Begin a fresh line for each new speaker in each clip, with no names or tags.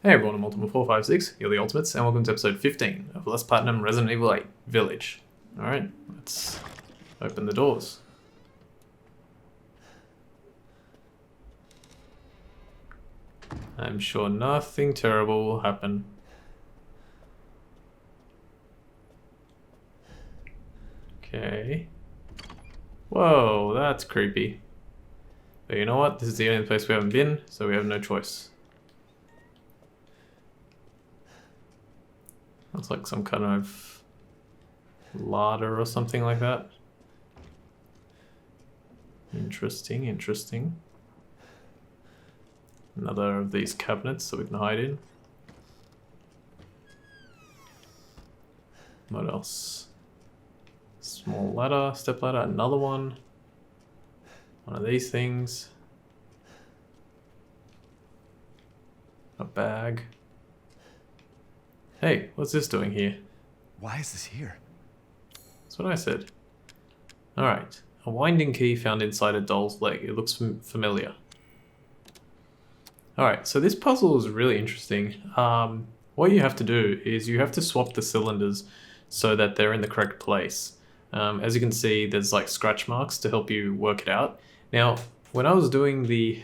Hey everyone, I'm Ultimate456, you're the Ultimates, and welcome to episode 15 of Less Platinum Resident Evil 8 Village. Alright, let's open the doors. I'm sure nothing terrible will happen. Okay. Whoa, that's creepy. But you know what? This is the only place we haven't been, so we have no choice. Looks like some kind of larder or something like that. Interesting, interesting. Another of these cabinets that we can hide in. What else? Small ladder, step ladder, another one. One of these things. A bag. Hey, what's this doing here?
Why is this here?
That's what I said. Alright, a winding key found inside a doll's leg. It looks familiar. Alright, so this puzzle is really interesting. What you have to do is you have to swap the cylinders so that they're in the correct place. As you can see, there's like scratch marks to help you work it out. Now, when I was doing the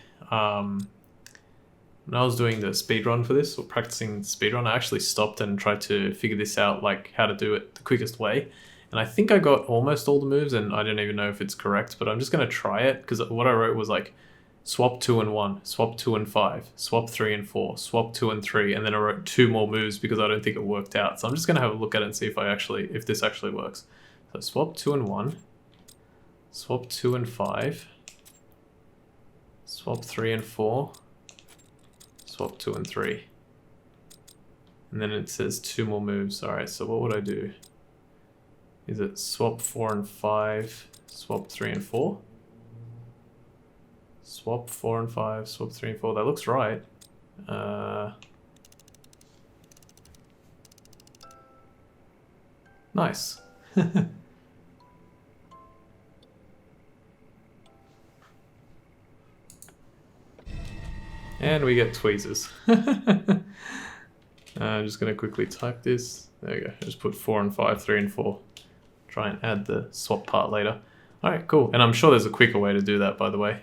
speedrun for this, or practicing speedrun, I actually stopped and tried to figure this out, like how to do it the quickest way. And I think I got almost all the moves, and I don't even know if it's correct, but I'm just going to try it, because what I wrote was like, swap 2 and 1, swap 2 and 5, swap 3 and 4, swap 2 and 3, and then I wrote 2 more moves because I don't think it worked out. So I'm just going to have a look at it and see if this actually works. So swap 2 and 1, swap 2 and 5, swap 3 and 4, swap 2 and 3. And then it says 2 more moves. Alright, so what would I do? Is it swap 4 and 5, swap 3 and 4? Swap 4 and 5, swap 3 and 4. That looks right. Nice. And we get tweezers. I'm just going to quickly type this. There we go. Just put 4 and 5, 3 and 4. Try and add the swap part later. Alright, cool. And I'm sure there's a quicker way to do that, by the way.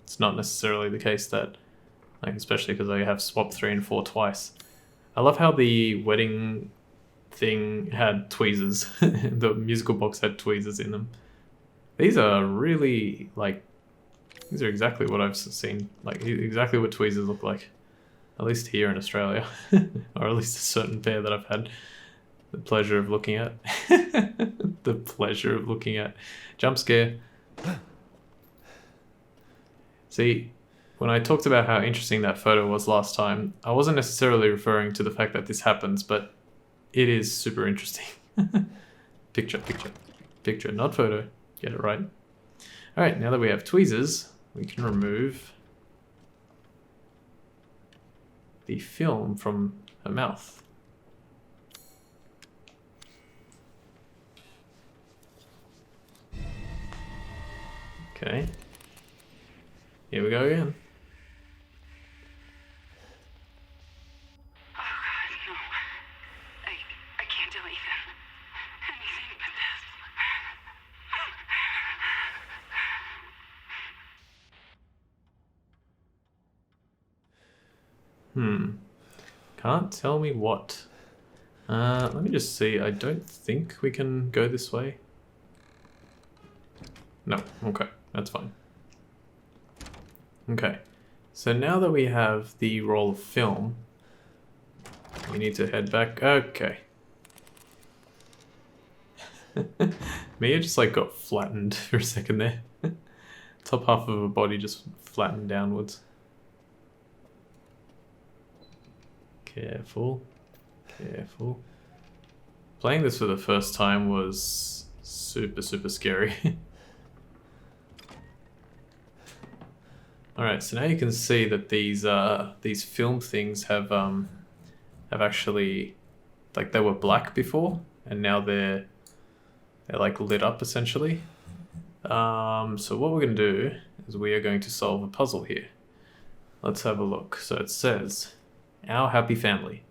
It's not necessarily the case that, like, especially because I have swap 3 and 4 twice. I love how the wedding thing had tweezers. The musical box had tweezers in them. These are really, like, these are exactly what I've seen, like exactly what tweezers look like. At least here in Australia. Or at least a certain pair that I've had the pleasure of looking at. The pleasure of looking at. Jump scare. See, when I talked about how interesting that photo was last time, I wasn't necessarily referring to the fact that this happens, but it is super interesting. Picture, picture, picture, not photo. Get it right. Alright, now that we have tweezers, we can remove the film from her mouth. Okay. Here we go again.
Oh God, no. I can't do anything. Anything but this.
Can't tell me what. Let me just see. I don't think we can go this way. No, okay, that's fine. Okay, so now that we have the roll of film, we need to head back. Okay. Mia just like got flattened for a second there. Top half of her body just flattened downwards. Careful, careful. Playing this for the first time was super, super scary. Alright, so now you can see that these film things have actually, like, they were black before, and now they're like lit up essentially. So what we're going to do is we are going to solve a puzzle here. Let's have a look. So it says Our happy family.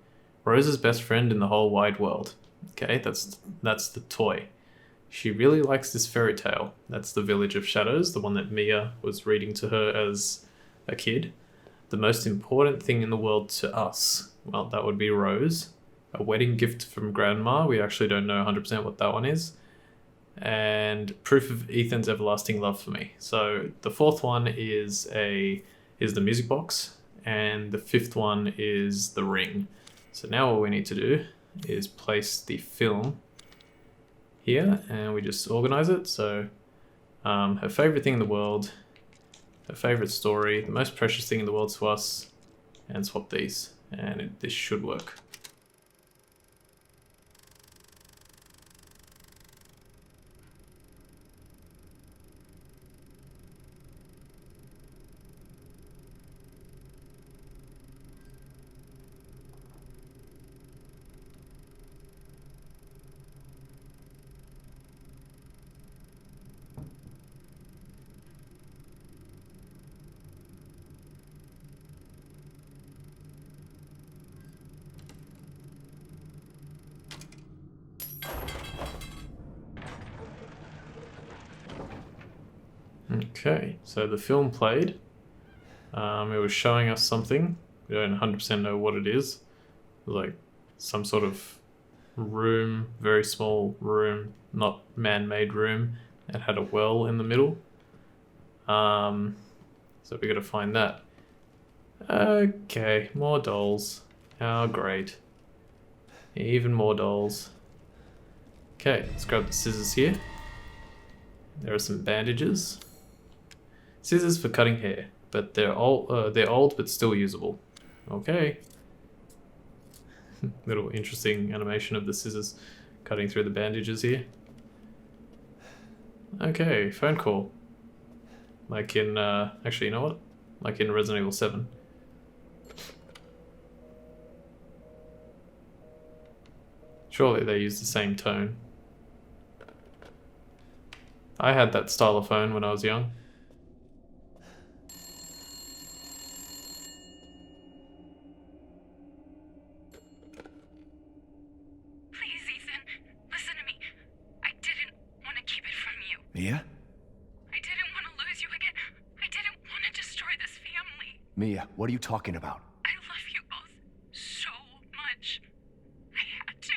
Rose's best friend in the whole wide world. Okay, that's the toy. She really likes this fairy tale. That's the Village of Shadows, the one that Mia was reading to her as a kid. The most important thing in the world to us, well, that would be Rose. A wedding gift from Grandma. We actually don't know 100% what that one is. And proof of Ethan's everlasting love for me. So the fourth one is the music box, and the fifth one is the ring. So now what we need to do is place the film here, and we just organize it. So her favorite thing in the world, her favorite story, the most precious thing in the world to us, and swap these, and this should work. Okay, so the film played. It was showing us something. We don't 100% know what it is. Like some sort of room, very small room, not man-made room. It had a well in the middle. So we got to find that. Okay, more dolls. Oh, great. Even more dolls. Okay, let's grab the scissors here. There are some bandages. Scissors for cutting hair, but they're old but still usable. Okay. Little interesting animation of the scissors cutting through the bandages here. Okay, phone call. Like in, actually, you know what? Like in Resident Evil 7. Surely they use the same tone. I had that style of phone when I was young.
Please, Ethan, listen to me. I didn't want to keep it from you.
Mia?
I didn't want to lose you again. I didn't want to destroy this family.
Mia, what are you talking about?
I love you both so much. I had to.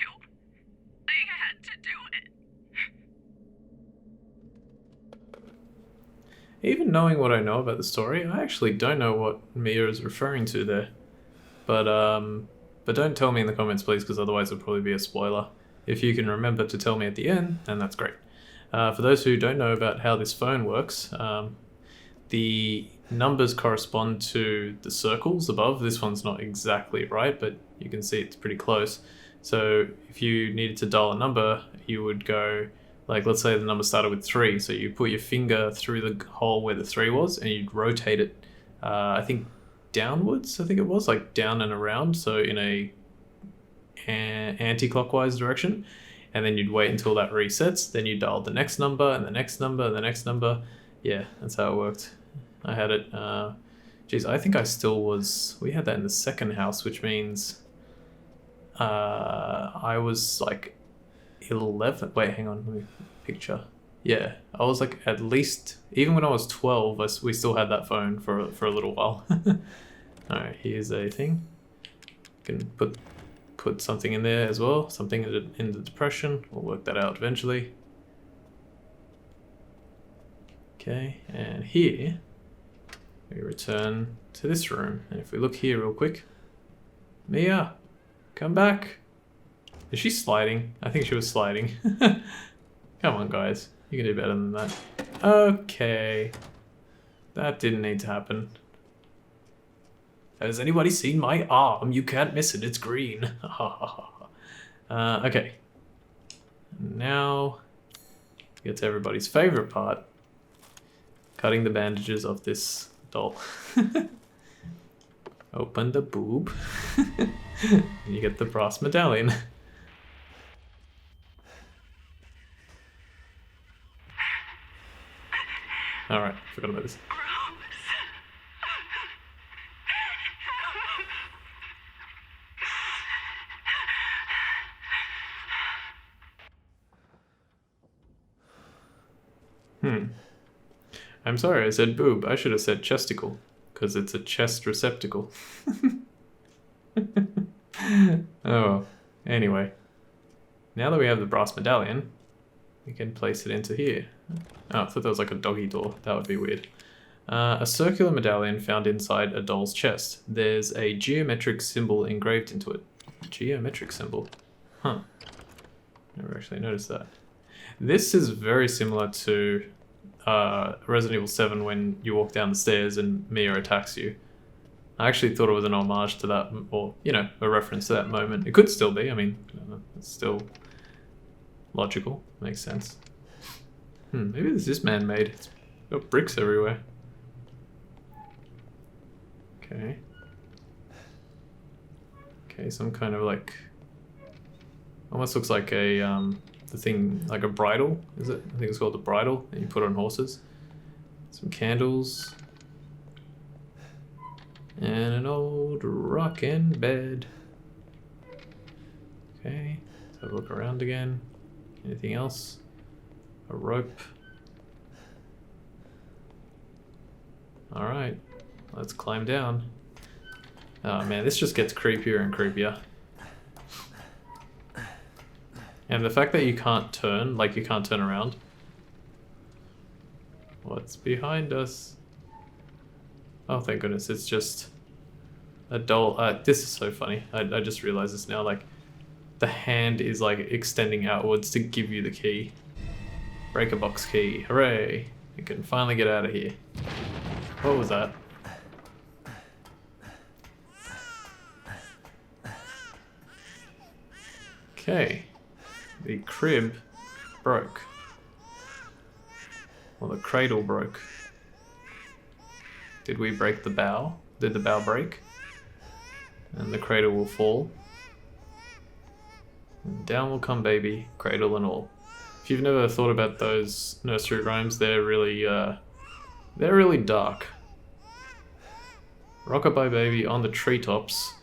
I had to do it.
Even knowing what I know about the story, I actually don't know what Mia is referring to there. But don't tell me in the comments, please, because otherwise it'll probably be a spoiler. If you can remember to tell me at the end, then that's great. For those who don't know about how this phone works, the numbers correspond to the circles above. This one's not exactly right, but you can see it's pretty close. So if you needed to dial a number, you would go, like, let's say the number started with 3. So you put your finger through the hole where the 3 was, and you'd rotate it, I think downwards, I think it was, like down and around, so in a anti-clockwise direction, and then you'd wait until that resets, then you dial the next number, and the next number, and the next number. Yeah, that's how it worked. I had it, geez, I think I still was, we had that in the second house, which means I was like 11, wait, hang on, let me picture. Yeah, I was like at least, even when I was 12, we still had that phone for a little while. Alright, here's a thing. Can put something in there as well, something in the depression. We'll work that out eventually. Okay, and here we return to this room. And if we look here real quick, Mia, come back. Is she sliding? I think she was sliding. Come on, guys. You can do better than that. Okay. That didn't need to happen. Has anybody seen my arm? You can't miss it. It's green. Okay. Now, get to everybody's favorite part. Cutting the bandages of this doll. Open the boob. And you get the brass medallion. Alright, forgot about this. I'm sorry, I said boob. I should have said chesticle, because it's a chest receptacle. Oh, anyway. Now that we have the brass medallion, we can place it into here. Oh, I thought that was like a doggy door. That would be weird. A circular medallion found inside a doll's chest. There's a geometric symbol engraved into it. Geometric symbol? Huh. Never actually noticed that. This is very similar to Resident Evil 7 when you walk down the stairs and Mia attacks you. I actually thought it was an homage to that, or, you know, a reference to that moment. It could still be, I mean, it's still logical, makes sense. Maybe this is man-made. It's got bricks everywhere. Okay. Okay, some kind of like... Almost looks like a, the thing, like a bridle, is it? I think it's called the bridle that you put on horses. Some candles. And an old rockin' bed. Okay, let's have a look around again. Anything else? A rope. Alright, let's climb down. Oh man, this just gets creepier and creepier. And the fact that you can't turn, like you can't turn around. What's behind us? Oh, thank goodness, it's just a doll. This is so funny. I just realized this now. Like, the hand is like extending outwards to give you the key. Breaker box key. Hooray! You can finally get out of here. What was that? Okay. The crib broke. Well, the cradle broke. Did we break the bow? Did the bow break? And the cradle will fall. And down will come baby, cradle and all. If you've never thought about those nursery rhymes, they're really dark. Rockabye baby on the treetops.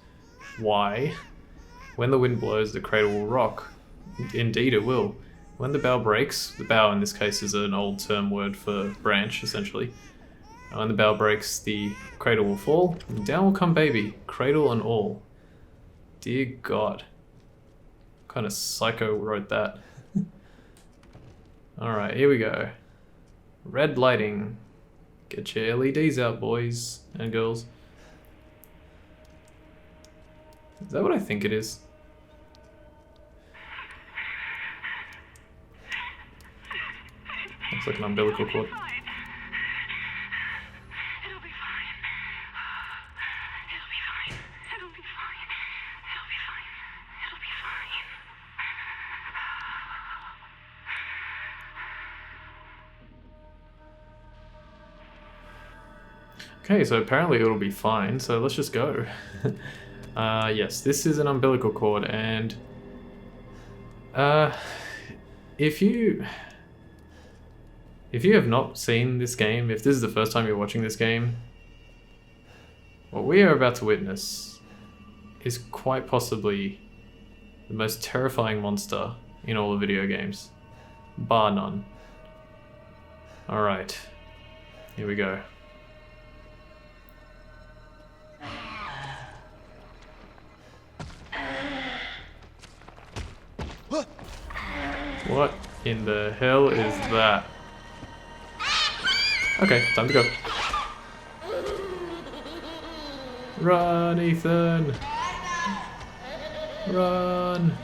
Why? When the wind blows, the cradle will rock. Indeed it will. When the bough breaks, the bough in this case is an old term word for branch, essentially. When the bough breaks, the cradle will fall, and down will come baby, cradle and all. Dear God. What kind of psycho wrote that? Alright, here we go. Red lighting. Get your LEDs out, boys and girls. Is that what I think it is? Looks like an umbilical cord.
It'll be fine. It'll be fine. It'll be fine. It'll be fine. It'll be fine. It'll be fine.
Okay, so apparently it'll be fine, so let's just go. Yes, this is an umbilical cord, and if you have not seen this game, if this is the first time you're watching this game, what we are about to witness is quite possibly the most terrifying monster in all of video games, bar none. Alright, here we go. What in the hell is that? Okay, time to go. Run, Ethan! Run!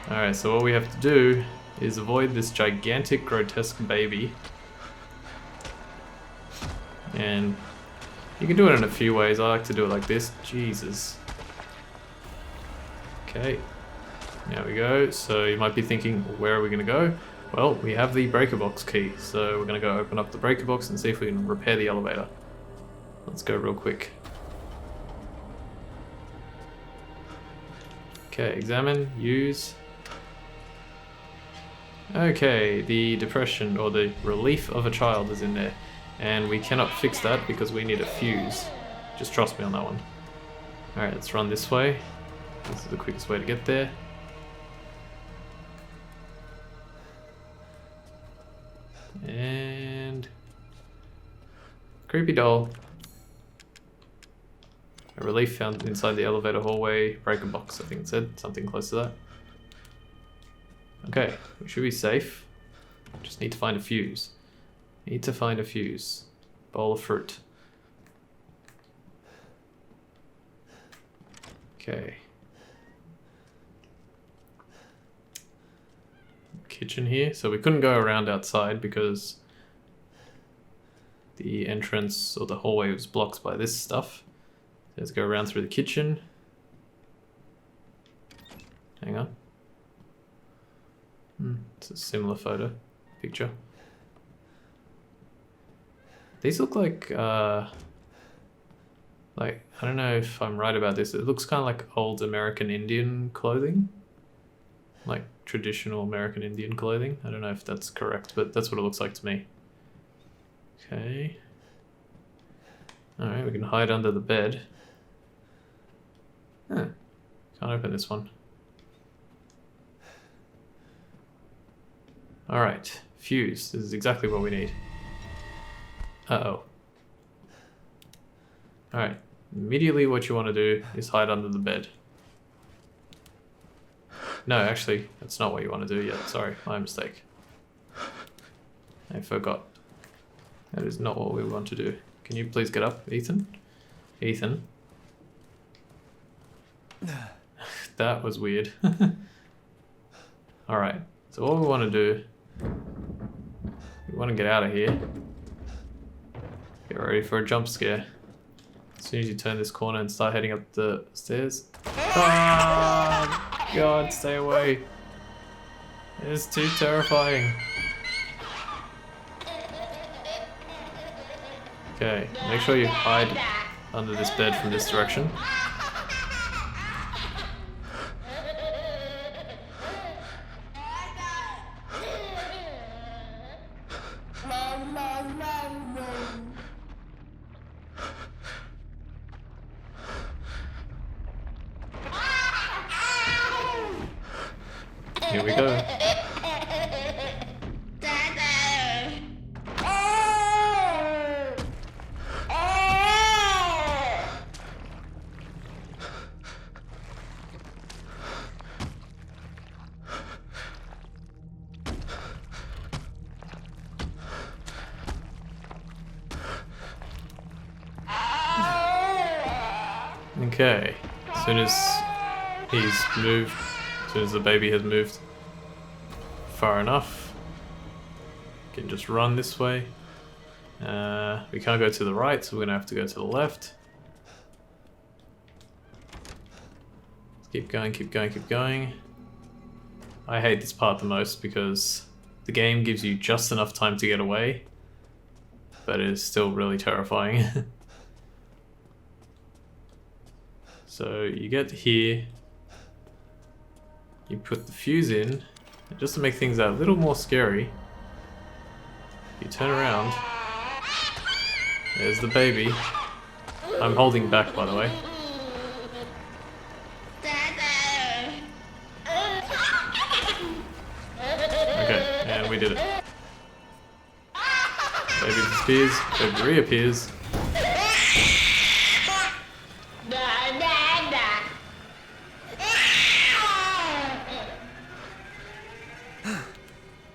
Alright, so what we have to do is avoid this gigantic, grotesque baby. And you can do it in a few ways. I like to do it like this. Jesus. Okay. There we go. So you might be thinking, where are we going to go? Well, we have the breaker box key, so we're going to go open up the breaker box and see if we can repair the elevator. Let's go real quick. Okay, examine, use. Okay, the depression or the relief of a child is in there, and we cannot fix that because we need a fuse. Just trust me on that one. Alright, let's run this way. This is the quickest way to get there. Creepy doll. A relief found inside the elevator hallway. Breaker box, I think it said. Something close to that. Okay, we should be safe. Just need to find a fuse. Need to find a fuse. Bowl of fruit. Okay. Kitchen here. So we couldn't go around outside because the entrance or the hallway was blocked by this stuff. Let's go around through the kitchen. Hang on. It's a similar picture. These look like I don't know if I'm right about this. It looks kind of like old American Indian clothing. Like traditional American Indian clothing. I don't know if that's correct, but that's what it looks like to me. Okay. Alright, we can hide under the bed. Huh. Can't open this one. Alright, fuse. This is exactly what we need. Uh-oh. Alright, immediately what you want to do is hide under the bed. No, actually, that's not what you want to do yet. Sorry, my mistake. I forgot. That is not what we want to do. Can you please get up, Ethan? Ethan. That was weird. Alright, so what we want to do... We want to get out of here. Get ready for a jump scare. As soon as you turn this corner and start heading up the stairs. Oh, God, stay away. It is too terrifying. Okay, make sure you hide under this bed from this direction. Here we go. Okay, as soon as he's moved, as soon as the baby has moved far enough, we can just run this way. We can't go to the right, so we're gonna have to go to the left. Let's keep going, keep going, keep going. I hate this part the most because the game gives you just enough time to get away, but it is still really terrifying. So you get here, you put the fuse in, and just to make things a little more scary, you turn around, there's the baby. I'm holding back, by the way. Okay, and we did it. Baby disappears, baby reappears.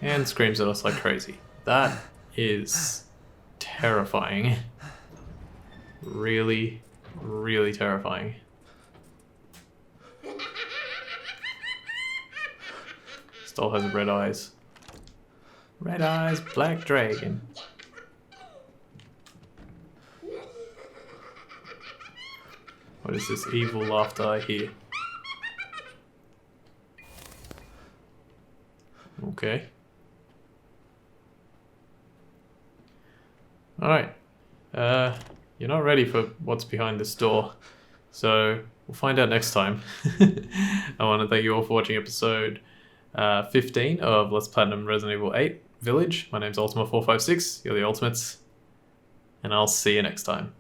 And screams at us like crazy. That is terrifying. Really, really terrifying. Still has red eyes. Red eyes, black dragon. What is this evil laughter I hear? Okay. Alright, you're not ready for what's behind this door, so we'll find out next time. I want to thank you all for watching episode 15 of Let's Platinum Resident Evil 8 Village. My name's Ultima456, you're the Ultimates, and I'll see you next time.